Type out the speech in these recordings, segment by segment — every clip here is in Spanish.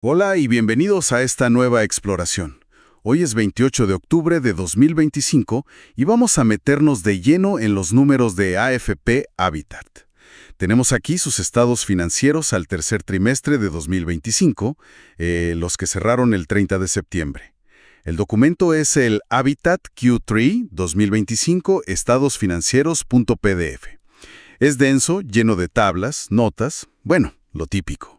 Hola y bienvenidos a esta nueva exploración. Hoy es 28 de octubre de 2025 y vamos a meternos de lleno en los números de AFP Habitat. Tenemos aquí sus estados financieros al tercer trimestre de 2025, los que cerraron el 30 de septiembre. El documento es el Habitat Q3 2025 estados-financieros.pdf. Es denso, lleno de tablas, notas, bueno, lo típico.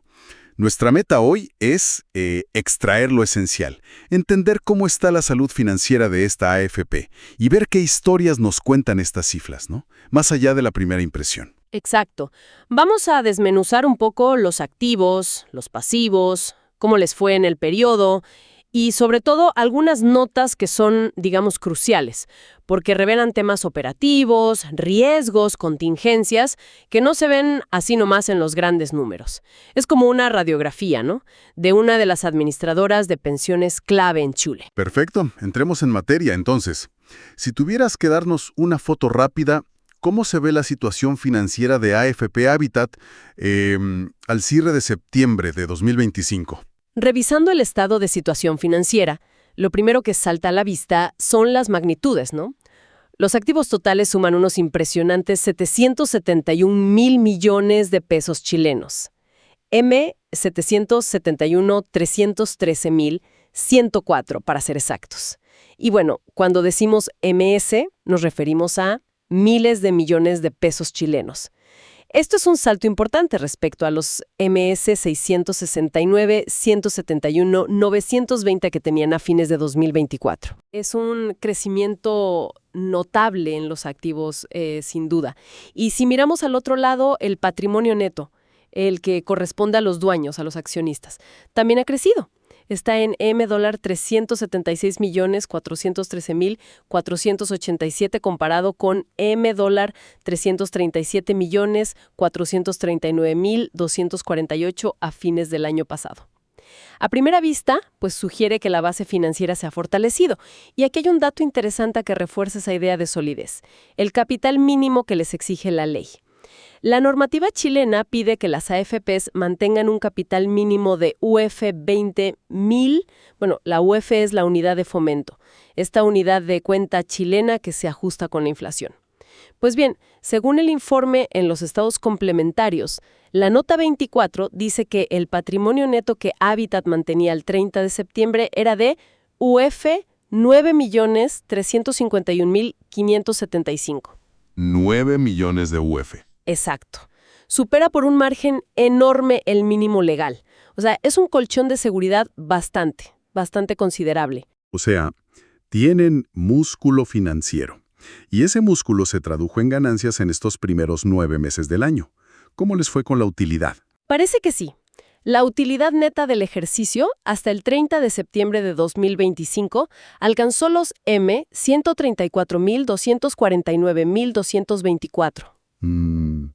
Nuestra meta hoy es extraer lo esencial, entender cómo está la salud financiera de esta AFP y ver qué historias nos cuentan estas cifras, ¿no? Más allá de la primera impresión. Exacto. Vamos a desmenuzar un poco los activos, los pasivos, cómo les fue en el periodo y sobre todo algunas notas que son, digamos, cruciales, porque revelan temas operativos, riesgos, contingencias, que no se ven así nomás en los grandes números. Es como una radiografía, ¿no?, de una de las administradoras de pensiones clave en Chile. Perfecto, entremos en materia entonces. Si tuvieras que darnos una foto rápida, ¿cómo se ve la situación financiera de AFP Habitat al cierre de septiembre de 2025? Revisando el estado de situación financiera, lo primero que salta a la vista son las magnitudes, ¿no? Los activos totales suman unos impresionantes 771,000 millones de pesos chilenos. 771,313,104 para ser exactos. Y bueno, cuando decimos MS, nos referimos a miles de millones de pesos chilenos. Esto es un salto importante respecto a los MS 669, 171, 920 que tenían a fines de 2024. Es un crecimiento notable en los activos, sin duda. Y si miramos al otro lado, el patrimonio neto, el que corresponde a los dueños, a los accionistas, también ha crecido. Está en $376,413,487 comparado con $337,439,248 a fines del año pasado. A primera vista, pues sugiere que la base financiera se ha fortalecido. Y aquí hay un dato interesante que refuerza esa idea de solidez: el capital mínimo que les exige la ley. La normativa chilena pide que las AFPs mantengan un capital mínimo de UF 20.000. Bueno, la UF es la unidad de fomento, esta unidad de cuenta chilena que se ajusta con la inflación. Pues bien, según el informe en los estados complementarios, la nota 24 dice que el patrimonio neto que Habitat mantenía el 30 de septiembre era de UF 9,351,575. 9 millones de UF. Exacto. Supera por un margen enorme el mínimo legal. O sea, es un colchón de seguridad bastante considerable. O sea, tienen músculo financiero. Y ese músculo se tradujo en ganancias en estos primeros 9 meses del año. ¿Cómo les fue con la utilidad? Parece que sí. La utilidad neta del ejercicio hasta el 30 de septiembre de 2025 alcanzó los M 134,249,224.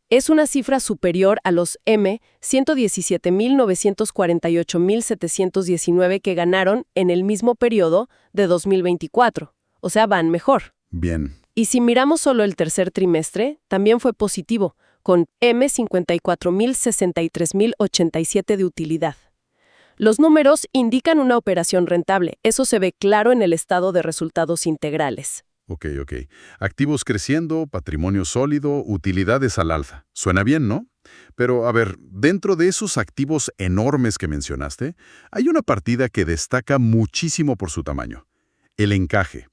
Es una cifra superior a los M 117,948,719 que ganaron en el mismo periodo de 2024. O sea, van mejor. Bien. Y si miramos solo el tercer trimestre, también fue positivo, con M 54,063,087 de utilidad. Los números indican una operación rentable. Eso se ve claro en el estado de resultados integrales. Ok. Activos creciendo, patrimonio sólido, utilidades al alza. Suena bien, ¿no? Pero, a ver, dentro de esos activos enormes que mencionaste, hay una partida que destaca muchísimo por su tamaño: el encaje.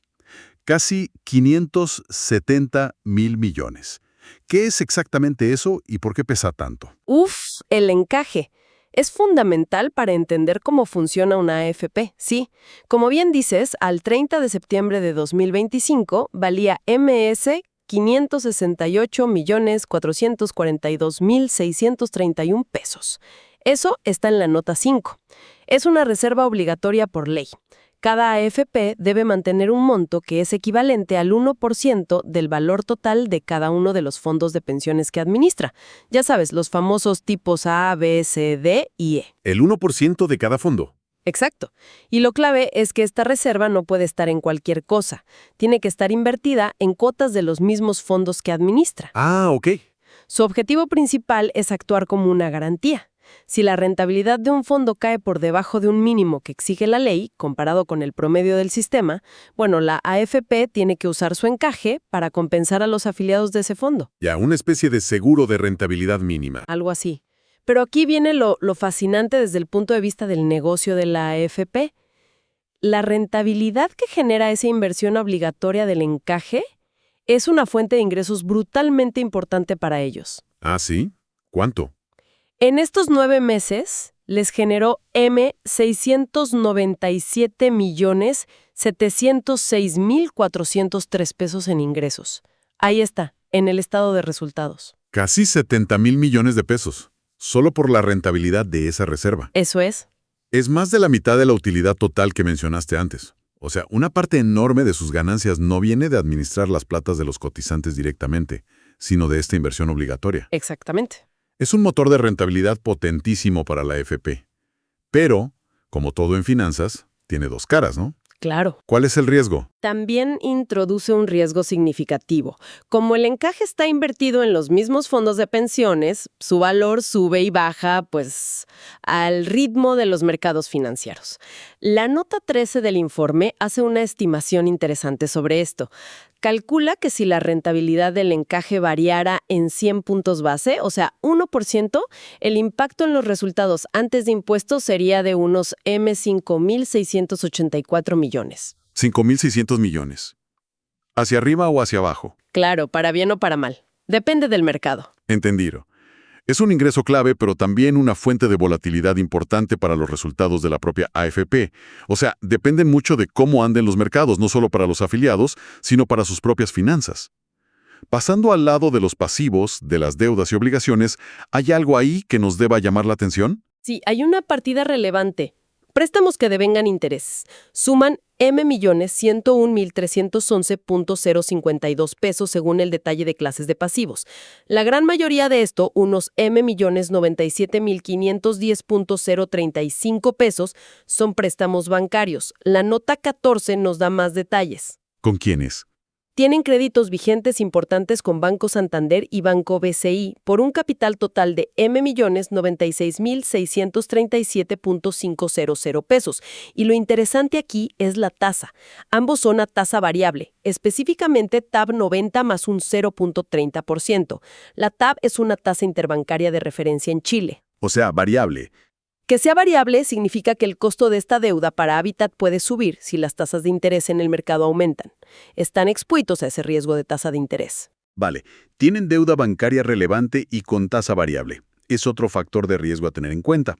Casi 570,000 millones. ¿Qué es exactamente eso y por qué pesa tanto? El encaje. Es fundamental para entender cómo funciona una AFP, sí. Como bien dices, al 30 de septiembre de 2025 valía MS 568,442,631 pesos. Eso está en la nota 5. Es una reserva obligatoria por ley. Cada AFP debe mantener un monto que es equivalente al 1% del valor total de cada uno de los fondos de pensiones que administra. Ya sabes, los famosos tipos A, B, C, D y E. El 1% de cada fondo. Exacto. Y lo clave es que esta reserva no puede estar en cualquier cosa. Tiene que estar invertida en cuotas de los mismos fondos que administra. Ah, ok. Su objetivo principal es actuar como una garantía. Si la rentabilidad de un fondo cae por debajo de un mínimo que exige la ley, comparado con el promedio del sistema, bueno, la AFP tiene que usar su encaje para compensar a los afiliados de ese fondo. Ya, una especie de seguro de rentabilidad mínima. Algo así. Pero aquí viene lo fascinante desde el punto de vista del negocio de la AFP. La rentabilidad que genera esa inversión obligatoria del encaje es una fuente de ingresos brutalmente importante para ellos. ¿Ah, sí? ¿Cuánto? En estos 9 meses les generó 697,706,403 pesos en ingresos. Ahí está, en el estado de resultados. Casi 70,000 millones de pesos, solo por la rentabilidad de esa reserva. Eso es. Es más de la mitad de la utilidad total que mencionaste antes. O sea, una parte enorme de sus ganancias no viene de administrar las platas de los cotizantes directamente, sino de esta inversión obligatoria. Exactamente. Es un motor de rentabilidad potentísimo para la AFP. Pero, como todo en finanzas, tiene dos caras, ¿no? Claro. ¿Cuál es el riesgo? También introduce un riesgo significativo. Como el encaje está invertido en los mismos fondos de pensiones, su valor sube y baja, pues, al ritmo de los mercados financieros. La nota 13 del informe hace una estimación interesante sobre esto. Calcula que si la rentabilidad del encaje variara en 100 puntos base, o sea, 1%, el impacto en los resultados antes de impuestos sería de unos 5,684 millones. 5,600 millones. ¿Hacia arriba o hacia abajo? Claro, para bien o para mal. Depende del mercado. Entendido. Es un ingreso clave, pero también una fuente de volatilidad importante para los resultados de la propia AFP. O sea, dependen mucho de cómo anden los mercados, no solo para los afiliados, sino para sus propias finanzas. Pasando al lado de los pasivos, de las deudas y obligaciones, ¿hay algo ahí que nos deba llamar la atención? Sí, hay una partida relevante. Préstamos que devengan interés. Suman M101,311,052 pesos según el detalle de clases de pasivos. La gran mayoría de esto, unos M,097,510,035 pesos, son préstamos bancarios. La nota 14 nos da más detalles. ¿Con quiénes? Tienen créditos vigentes importantes con Banco Santander y Banco BCI por un capital total de M,096,637,500 pesos. Y lo interesante aquí es la tasa. Ambos son a tasa variable, específicamente TAB 90 más un 0,30%. La TAB es una tasa interbancaria de referencia en Chile. O sea, variable. Que sea variable significa que el costo de esta deuda para Habitat puede subir si las tasas de interés en el mercado aumentan. Están expuestos a ese riesgo de tasa de interés. Vale, tienen deuda bancaria relevante y con tasa variable. Es otro factor de riesgo a tener en cuenta.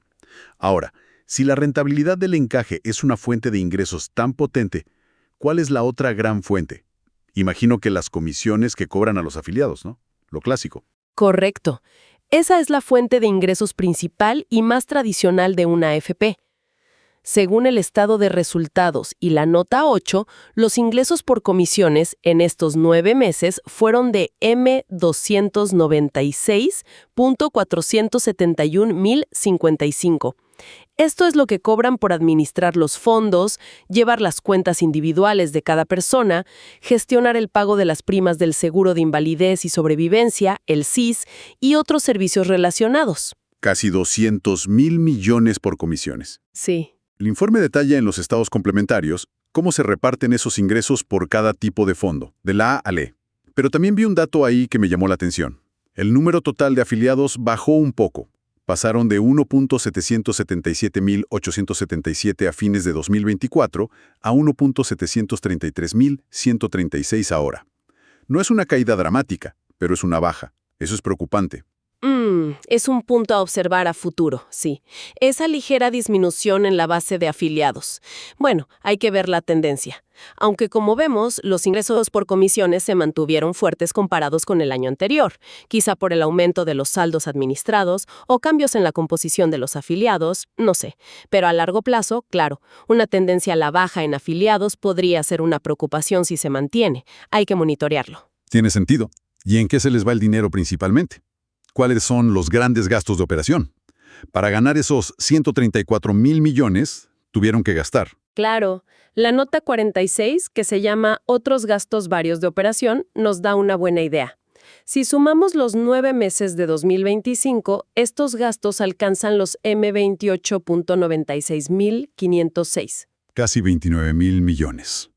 Ahora, si la rentabilidad del encaje es una fuente de ingresos tan potente, ¿cuál es la otra gran fuente? Imagino que las comisiones que cobran a los afiliados, ¿no? Lo clásico. Correcto. Esa es la fuente de ingresos principal y más tradicional de una AFP. Según el estado de resultados y la nota 8, los ingresos por comisiones en estos 9 meses fueron de M296,471,055. Esto es lo que cobran por administrar los fondos, llevar las cuentas individuales de cada persona, gestionar el pago de las primas del seguro de invalidez y sobrevivencia, el SIS, y otros servicios relacionados. Casi 200,000 millones por comisiones. Sí. El informe detalla en los estados complementarios cómo se reparten esos ingresos por cada tipo de fondo, de la A al E. Pero también vi un dato ahí que me llamó la atención. El número total de afiliados bajó un poco. Pasaron de 1,777,877 a fines de 2024 a 1,733,136 ahora. No es una caída dramática, pero es una baja. Eso es preocupante. Es un punto a observar a futuro, sí. Esa ligera disminución en la base de afiliados. Bueno, hay que ver la tendencia. Aunque como vemos, los ingresos por comisiones se mantuvieron fuertes comparados con el año anterior, quizá por el aumento de los saldos administrados o cambios en la composición de los afiliados, no sé. Pero a largo plazo, claro, una tendencia a la baja en afiliados podría ser una preocupación si se mantiene. Hay que monitorearlo. Tiene sentido. ¿Y en qué se les va el dinero principalmente? ¿Cuáles son los grandes gastos de operación? Para ganar esos 134,000 millones, tuvieron que gastar. Claro, la nota 46, que se llama Otros gastos varios de operación, nos da una buena idea. Si sumamos los 9 meses de 2025, estos gastos alcanzan los M28.96506. Casi 29,000 millones.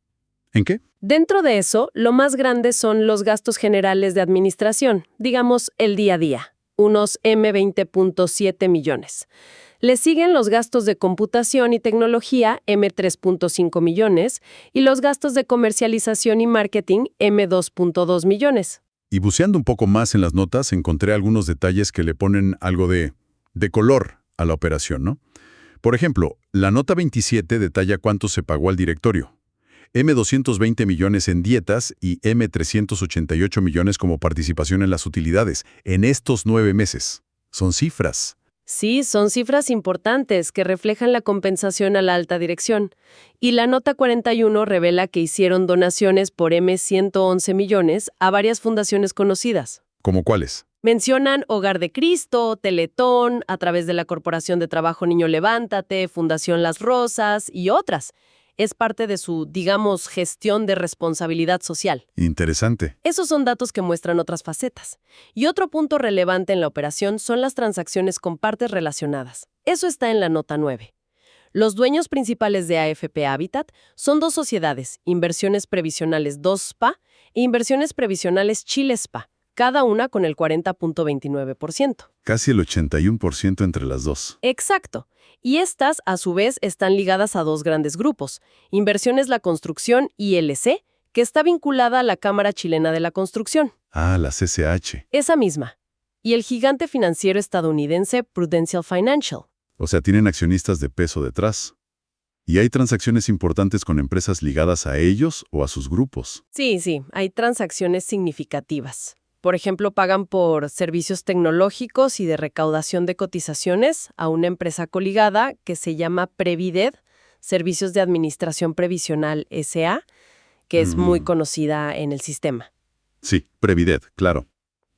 ¿En qué? Dentro de eso, lo más grande son los gastos generales de administración, digamos el día a día, unos M20.7 millones. Le siguen los gastos de computación y tecnología, M3.5 millones, y los gastos de comercialización y marketing, M2.2 millones. Y buceando un poco más en las notas, encontré algunos detalles que le ponen algo de color a la operación, ¿no? Por ejemplo, la nota 27 detalla cuánto se pagó al directorio. M220 millones en dietas y M388 millones como participación en las utilidades en estos 9 meses. Son cifras. Sí, son cifras importantes que reflejan la compensación a la alta dirección. Y la nota 41 revela que hicieron donaciones por M111 millones a varias fundaciones conocidas. ¿Cómo cuáles? Mencionan Hogar de Cristo, Teletón, a través de la Corporación de Trabajo Niño Levántate, Fundación Las Rosas y otras. Es parte de su, digamos, gestión de responsabilidad social. Interesante. Esos son datos que muestran otras facetas. Y otro punto relevante en la operación son las transacciones con partes relacionadas. Eso está en la nota 9. Los dueños principales de AFP Habitat son dos sociedades, Inversiones Previsionales 2SPA e Inversiones Previsionales Chile SPA, cada una con el 40.29%. Casi el 81% entre las dos. Exacto. Y estas, a su vez, están ligadas a dos grandes grupos, Inversiones La Construcción ILC, que está vinculada a la Cámara Chilena de la Construcción. Ah, la CCH. Esa misma. Y el gigante financiero estadounidense Prudential Financial. O sea, tienen accionistas de peso detrás. ¿Y hay transacciones importantes con empresas ligadas a ellos o a sus grupos? Sí, hay transacciones significativas. Por ejemplo, pagan por servicios tecnológicos y de recaudación de cotizaciones a una empresa coligada que se llama Previded, Servicios de Administración Previsional S.A., que es muy conocida en el sistema. Sí, Previded, claro.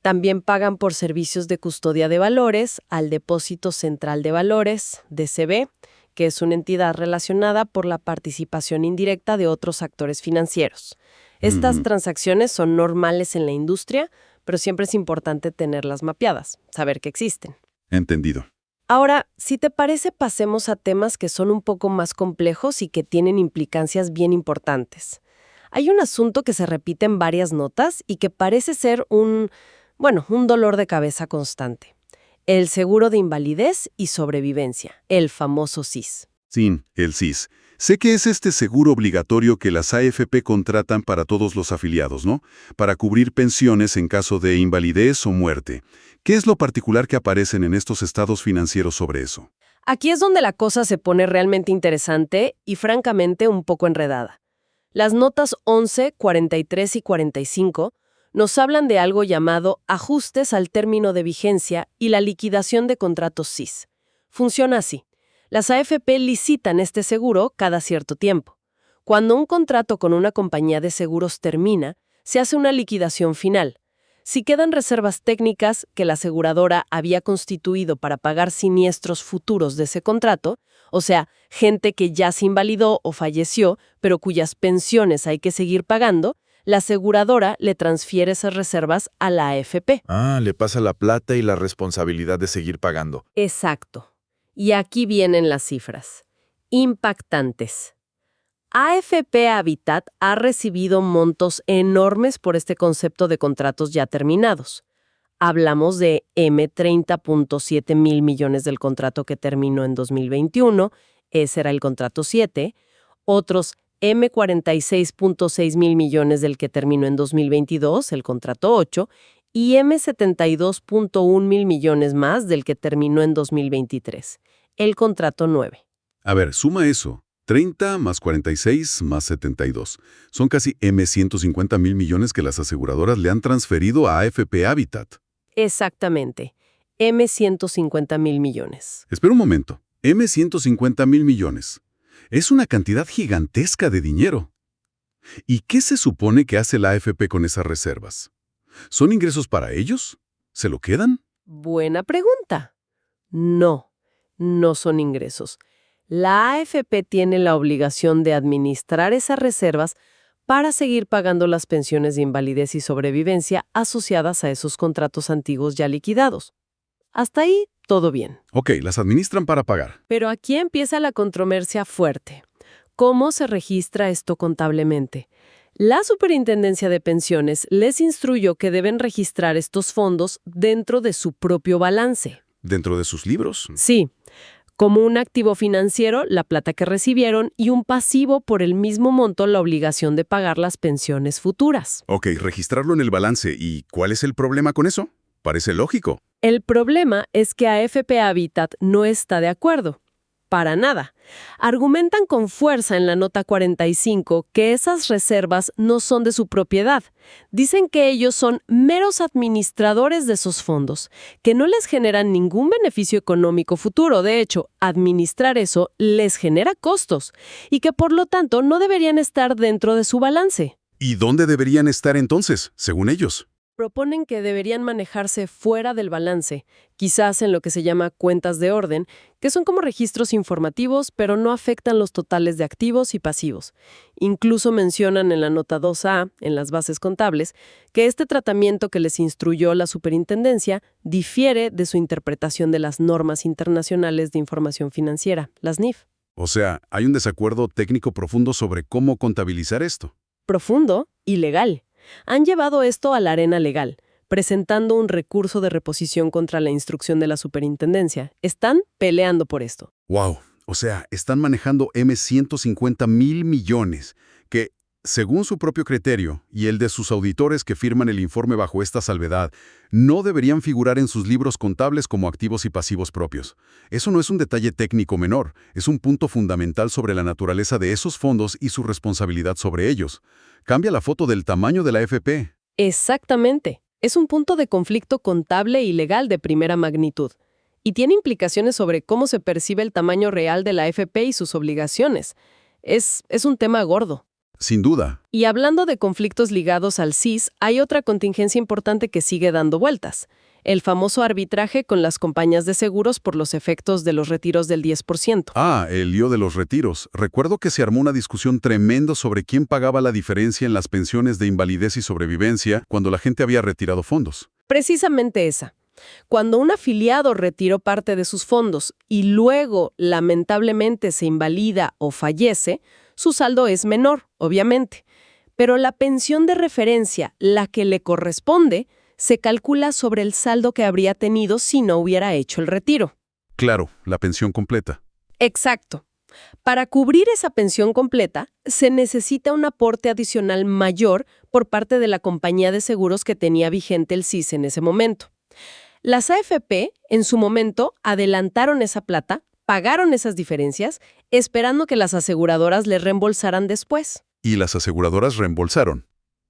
También pagan por servicios de custodia de valores al Depósito Central de Valores, DCB, que es una entidad relacionada por la participación indirecta de otros actores financieros. Estas transacciones son normales en la industria, pero siempre es importante tenerlas mapeadas, saber que existen. Entendido. Ahora, si te parece, pasemos a temas que son un poco más complejos y que tienen implicancias bien importantes. Hay un asunto que se repite en varias notas y que parece ser un dolor de cabeza constante. El seguro de invalidez y sobrevivencia, el famoso SIS. Sí, el SIS. Sé que es este seguro obligatorio que las AFP contratan para todos los afiliados, ¿no? Para cubrir pensiones en caso de invalidez o muerte. ¿Qué es lo particular que aparecen en estos estados financieros sobre eso? Aquí es donde la cosa se pone realmente interesante y francamente un poco enredada. Las notas 11, 43 y 45 nos hablan de algo llamado ajustes al término de vigencia y la liquidación de contratos SIS. Funciona así. Las AFP licitan este seguro cada cierto tiempo. Cuando un contrato con una compañía de seguros termina, se hace una liquidación final. Si quedan reservas técnicas que la aseguradora había constituido para pagar siniestros futuros de ese contrato, o sea, gente que ya se invalidó o falleció, pero cuyas pensiones hay que seguir pagando, la aseguradora le transfiere esas reservas a la AFP. Ah, le pasa la plata y la responsabilidad de seguir pagando. Exacto. Y aquí vienen las cifras. Impactantes. AFP Habitat ha recibido montos enormes por este concepto de contratos ya terminados. Hablamos de M30.7 mil millones del contrato que terminó en 2021, ese era el contrato 7, otros M46.6 mil millones del que terminó en 2022, el contrato 8, y M72.1 mil millones más del que terminó en 2023, el contrato 9. A ver, suma eso. 30 más 46 más 72. Son casi M150 mil millones que las aseguradoras le han transferido a AFP Habitat. Exactamente. M150 mil millones. Espera un momento. M150 mil millones. Es una cantidad gigantesca de dinero. ¿Y qué se supone que hace la AFP con esas reservas? ¿Son ingresos para ellos? ¿Se lo quedan? Buena pregunta. No son ingresos. La AFP tiene la obligación de administrar esas reservas para seguir pagando las pensiones de invalidez y sobrevivencia asociadas a esos contratos antiguos ya liquidados. Hasta ahí, todo bien. Ok, las administran para pagar. Pero aquí empieza la controversia fuerte. ¿Cómo se registra esto contablemente? La Superintendencia de Pensiones les instruyó que deben registrar estos fondos dentro de su propio balance. ¿Dentro de sus libros? Sí, como un activo financiero, la plata que recibieron, y un pasivo por el mismo monto, la obligación de pagar las pensiones futuras. Ok, registrarlo en el balance. ¿Y cuál es el problema con eso? Parece lógico. El problema es que AFP Habitat no está de acuerdo. Para nada. Argumentan con fuerza en la nota 45 que esas reservas no son de su propiedad. Dicen que ellos son meros administradores de esos fondos, que no les generan ningún beneficio económico futuro. De hecho, administrar eso les genera costos y que por lo tanto no deberían estar dentro de su balance. ¿Y dónde deberían estar entonces, según ellos? Proponen que deberían manejarse fuera del balance, quizás en lo que se llama cuentas de orden, que son como registros informativos, pero no afectan los totales de activos y pasivos. Incluso mencionan en la nota 2A, en las bases contables, que este tratamiento que les instruyó la superintendencia difiere de su interpretación de las normas internacionales de información financiera, las NIF. O sea, hay un desacuerdo técnico profundo sobre cómo contabilizar esto. Profundo y legal. Han llevado esto a la arena legal, presentando un recurso de reposición contra la instrucción de la superintendencia. Están peleando por esto. ¡Wow! O sea, están manejando $150,000 millones, que, según su propio criterio y el de sus auditores que firman el informe bajo esta salvedad, no deberían figurar en sus libros contables como activos y pasivos propios. Eso no es un detalle técnico menor, es un punto fundamental sobre la naturaleza de esos fondos y su responsabilidad sobre ellos. Cambia la foto del tamaño de la AFP. Exactamente. Es un punto de conflicto contable y legal de primera magnitud. Y tiene implicaciones sobre cómo se percibe el tamaño real de la AFP y sus obligaciones. Es un tema gordo. Sin duda. Y hablando de conflictos ligados al CIS, hay otra contingencia importante que sigue dando vueltas. El famoso arbitraje con las compañías de seguros por los efectos de los retiros del 10%. Ah, el lío de los retiros. Recuerdo que se armó una discusión tremenda sobre quién pagaba la diferencia en las pensiones de invalidez y sobrevivencia cuando la gente había retirado fondos. Precisamente esa. Cuando un afiliado retiró parte de sus fondos y luego, lamentablemente, se invalida o fallece, su saldo es menor, obviamente. Pero la pensión de referencia, la que le corresponde, se calcula sobre el saldo que habría tenido si no hubiera hecho el retiro. Claro, la pensión completa. Exacto. Para cubrir esa pensión completa, se necesita un aporte adicional mayor por parte de la compañía de seguros que tenía vigente el CIS en ese momento. Las AFP, en su momento, adelantaron esa plata, pagaron esas diferencias, esperando que las aseguradoras les reembolsaran después. ¿Y las aseguradoras reembolsaron?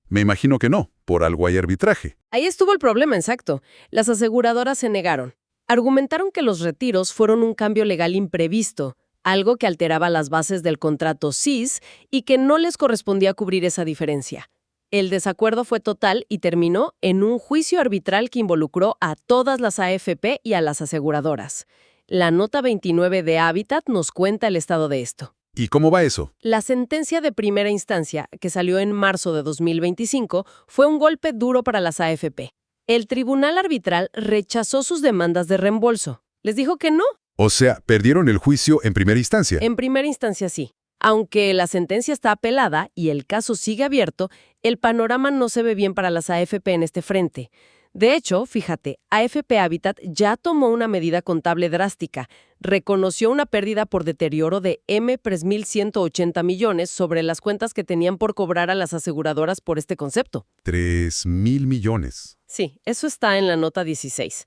Me imagino que no, por algo hay arbitraje. Ahí estuvo el problema, exacto. Las aseguradoras se negaron. Argumentaron que los retiros fueron un cambio legal imprevisto, algo que alteraba las bases del contrato CIS y que no les correspondía cubrir esa diferencia. El desacuerdo fue total y terminó en un juicio arbitral que involucró a todas las AFP y a las aseguradoras. La nota 29 de Habitat nos cuenta el estado de esto. ¿Y cómo va eso? La sentencia de primera instancia, que salió en marzo de 2025, fue un golpe duro para las AFP. El tribunal arbitral rechazó sus demandas de reembolso. Les dijo que no. O sea, perdieron el juicio en primera instancia. En primera instancia sí. Aunque la sentencia está apelada y el caso sigue abierto, el panorama no se ve bien para las AFP en este frente. De hecho, fíjate, AFP Habitat ya tomó una medida contable drástica. Reconoció una pérdida por deterioro de $3,180 millones sobre las cuentas que tenían por cobrar a las aseguradoras por este concepto. 3,000 millones. Sí, eso está en la nota 16.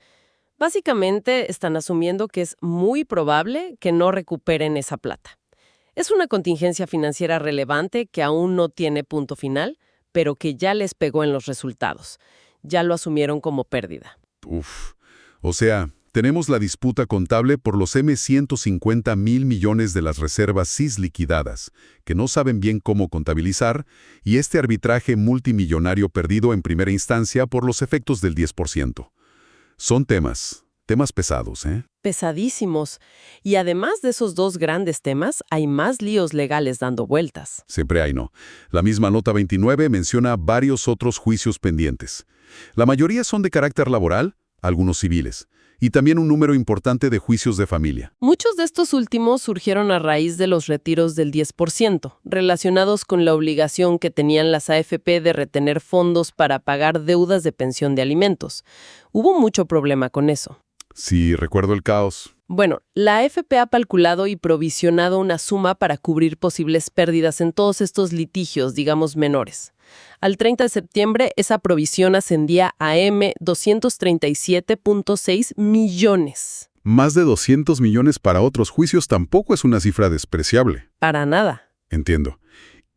Básicamente están asumiendo que es muy probable que no recuperen esa plata. Es una contingencia financiera relevante que aún no tiene punto final, pero que ya les pegó en los resultados. Ya lo asumieron como pérdida. Uf. O sea, tenemos la disputa contable por los $150,000 millones de las reservas CIS liquidadas, que no saben bien cómo contabilizar, y este arbitraje multimillonario perdido en primera instancia por los efectos del 10%. Son temas Temas pesados, ¿eh? Pesadísimos. Y además de esos dos grandes temas, hay más líos legales dando vueltas. Siempre hay, ¿no? La misma nota 29 menciona varios otros juicios pendientes. La mayoría son de carácter laboral, algunos civiles, y también un número importante de juicios de familia. Muchos de estos últimos surgieron a raíz de los retiros del 10%, relacionados con la obligación que tenían las AFP de retener fondos para pagar deudas de pensión de alimentos. Hubo mucho problema con eso. Sí, recuerdo el caos. Bueno, la AFP ha calculado y provisionado una suma para cubrir posibles pérdidas en todos estos litigios, digamos, menores. Al 30 de septiembre, esa provisión ascendía a $237.6 millones. Más de 200 millones para otros juicios tampoco es una cifra despreciable. Para nada. Entiendo.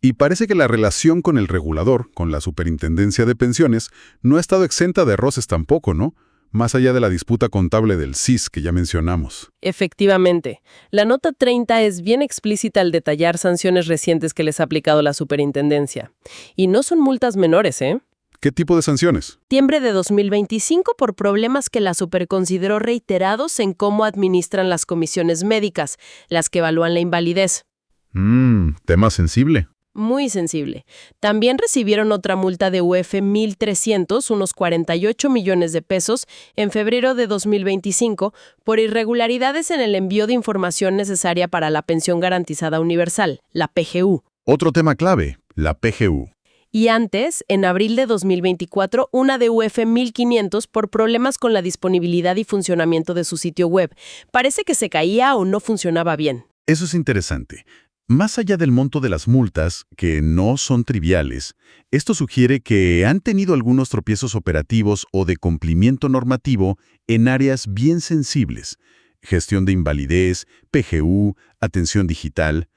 Y parece que la relación con el regulador, con la Superintendencia de Pensiones, no ha estado exenta de roces tampoco, ¿no? Más allá de la disputa contable del CIS que ya mencionamos. Efectivamente. La nota 30 es bien explícita al detallar sanciones recientes que les ha aplicado la superintendencia. Y no son multas menores, ¿eh? ¿Qué tipo de sanciones? Septiembre de 2025 por problemas que la Super consideró reiterados en cómo administran las comisiones médicas, las que evalúan la invalidez. Tema sensible. Muy sensible. También recibieron otra multa de UF 1.300, unos 48 millones de pesos, en febrero de 2025 por irregularidades en el envío de información necesaria para la pensión garantizada universal, la PGU. Otro tema clave, la PGU. Y antes, en abril de 2024, una de UF 1.500 por problemas con la disponibilidad y funcionamiento de su sitio web. Parece que se caía o no funcionaba bien. Eso es interesante. Más allá del monto de las multas, que no son triviales, esto sugiere que han tenido algunos tropiezos operativos o de cumplimiento normativo en áreas bien sensibles. Gestión de invalidez, PGU, atención digital.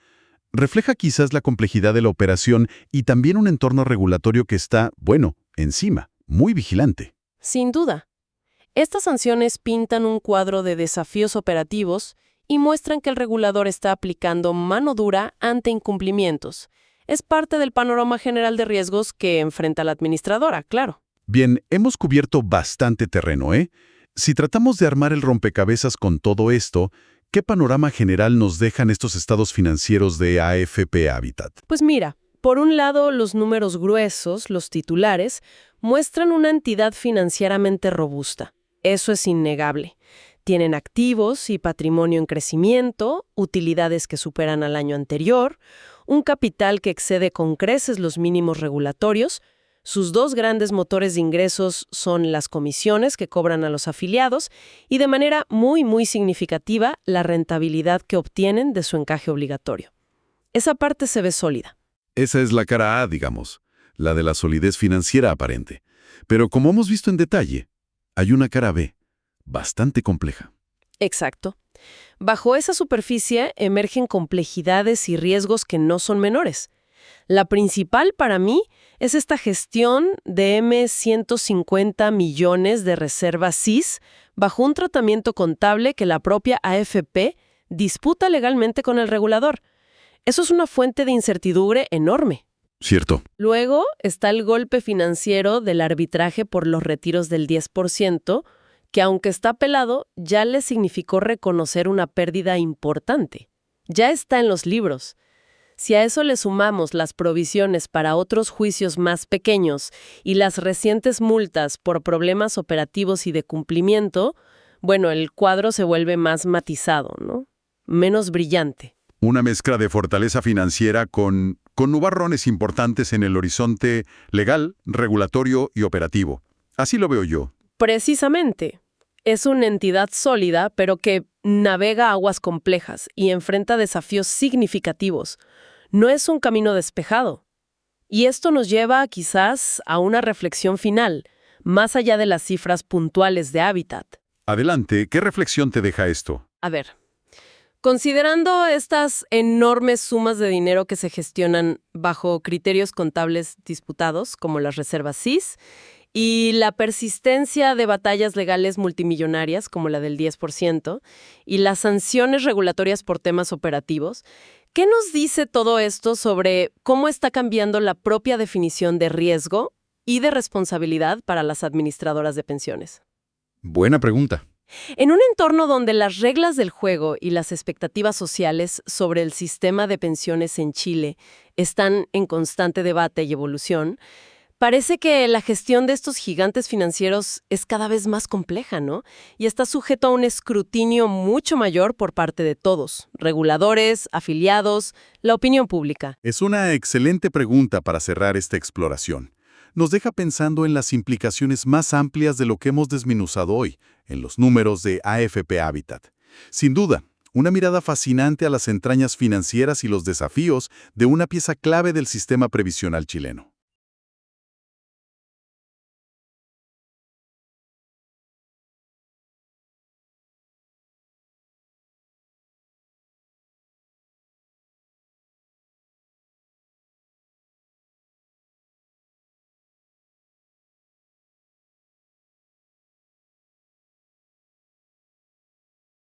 Refleja quizás la complejidad de la operación y también un entorno regulatorio que está, bueno, encima, muy vigilante. Sin duda. Estas sanciones pintan un cuadro de desafíos operativos y muestran que el regulador está aplicando mano dura ante incumplimientos. Es parte del panorama general de riesgos que enfrenta la administradora, claro. Bien, hemos cubierto bastante terreno, ¿eh? Si tratamos de armar el rompecabezas con todo esto, ¿qué panorama general nos dejan estos estados financieros de AFP Habitat? Pues mira, por un lado, los números gruesos, los titulares, muestran una entidad financieramente robusta. Eso es innegable. Tienen activos y patrimonio en crecimiento, utilidades que superan al año anterior, un capital que excede con creces los mínimos regulatorios. Sus dos grandes motores de ingresos son las comisiones que cobran a los afiliados y, de manera muy significativa, la rentabilidad que obtienen de su encaje obligatorio. Esa parte se ve sólida. Esa es la cara A, digamos, la de la solidez financiera aparente. Pero como hemos visto en detalle, hay una cara B, bastante compleja. Exacto. Bajo esa superficie emergen complejidades y riesgos que no son menores. La principal para mí es esta gestión de $150 millones de reservas CIS bajo un tratamiento contable que la propia AFP disputa legalmente con el regulador. Eso es una fuente de incertidumbre enorme. Cierto. Luego está el golpe financiero del arbitraje por los retiros del 10%, que aunque está pelado, ya le significó reconocer una pérdida importante. Ya está en los libros. Si a eso le sumamos las provisiones para otros juicios más pequeños y las recientes multas por problemas operativos y de cumplimiento, bueno, el cuadro se vuelve más matizado, ¿no? Menos brillante. Una mezcla de fortaleza financiera con nubarrones importantes en el horizonte legal, regulatorio y operativo. Así lo veo yo. Precisamente. Es una entidad sólida, pero que navega aguas complejas y enfrenta desafíos significativos. No es un camino despejado. Y esto nos lleva quizás a una reflexión final, más allá de las cifras puntuales de Habitat. Adelante, ¿qué reflexión te deja esto? A ver, considerando estas enormes sumas de dinero que se gestionan bajo criterios contables disputados, como las reservas CIS, y la persistencia de batallas legales multimillonarias, como la del 10%, y las sanciones regulatorias por temas operativos, ¿qué nos dice todo esto sobre cómo está cambiando la propia definición de riesgo y de responsabilidad para las administradoras de pensiones? Buena pregunta. En un entorno donde las reglas del juego y las expectativas sociales sobre el sistema de pensiones en Chile están en constante debate y evolución, parece que la gestión de estos gigantes financieros es cada vez más compleja, ¿no? Y está sujeto a un escrutinio mucho mayor por parte de todos, reguladores, afiliados, la opinión pública. Es una excelente pregunta para cerrar esta exploración. Nos deja pensando en las implicaciones más amplias de lo que hemos desmenuzado hoy, en los números de AFP Habitat. Sin duda, una mirada fascinante a las entrañas financieras y los desafíos de una pieza clave del sistema previsional chileno.